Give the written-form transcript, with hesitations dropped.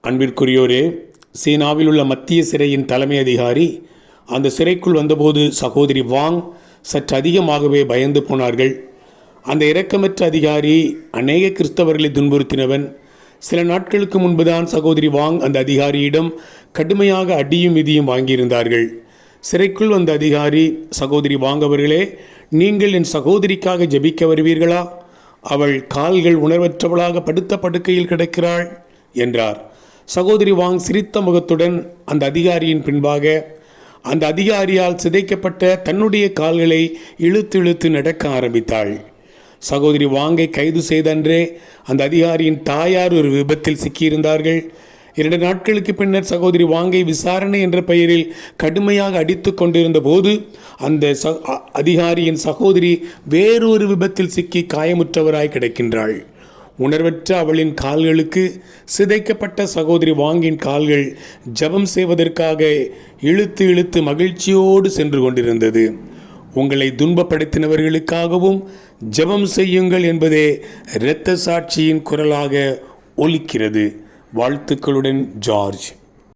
அன்பிற்குரியோரே, சீனாவில் உள்ள மத்திய சிறையின் தலைமை அதிகாரி அந்த சிறைக்குள் வந்தபோது சகோதரி வாங் சற்று அதிகமாகவே பயந்து போனார்கள். அந்த இரக்கமற்ற அதிகாரி அநேக கிறிஸ்தவர்களை துன்புறுத்தினவன். சில நாட்களுக்கு முன்புதான் சகோதரி வாங் அந்த அதிகாரியிடம் கடுமையாக அடியும் மிதியும் வாங்கியிருந்தார்கள். சிறைக்குள் வந்த அதிகாரி, சகோதரி வாங் அவர்களே, நீங்கள் என் சகோதரிக்காக ஜெபிக்க வருவீர்களா? அவள் கால்கள் உணர்வற்றவளாக படுத்த படுக்கையில் கிடக்கிறாள் என்றார். சகோதரி வாங் சிரித்த முகத்துடன் அந்த அதிகாரியின் பின்பாக அந்த அதிகாரியால் சிதைக்கப்பட்ட தன்னுடைய கால்களை இழுத்து இழுத்து நடக்க ஆரம்பித்தாள். சகோதரி வாங்கை கைது செய்தன்றே அந்த அதிகாரியின் தாயார் ஒரு விபத்தில் சிக்கியிருந்தார்கள். 2 நாட்களுக்கு பின்னர் சகோதரி வாங்கை விசாரணை என்ற பெயரில் கடுமையாக அடித்து கொண்டிருந்த போது அந்த அதிகாரியின் சகோதரி வேறொரு விபத்தில் சிக்கி காயமுற்றவராய் கிடக்கின்றாள். உணர்வற்ற அவளின் கால்களுக்கு சிதைக்கப்பட்ட சகோதரி வாங்கின் கால்கள் ஜெபம் செய்வதற்காக இழுத்து இழுத்து மகிழ்ச்சியோடு சென்று கொண்டிருந்தது. உங்களை துன்பப்படுத்தினவர்களுக்காகவும் ஜெபம் செய்யுங்கள் என்பதே இரத்த சாட்சியின் குரலாக ஒலிக்கிறது. வாழ்த்துக்களுடன், ஜார்ஜ்.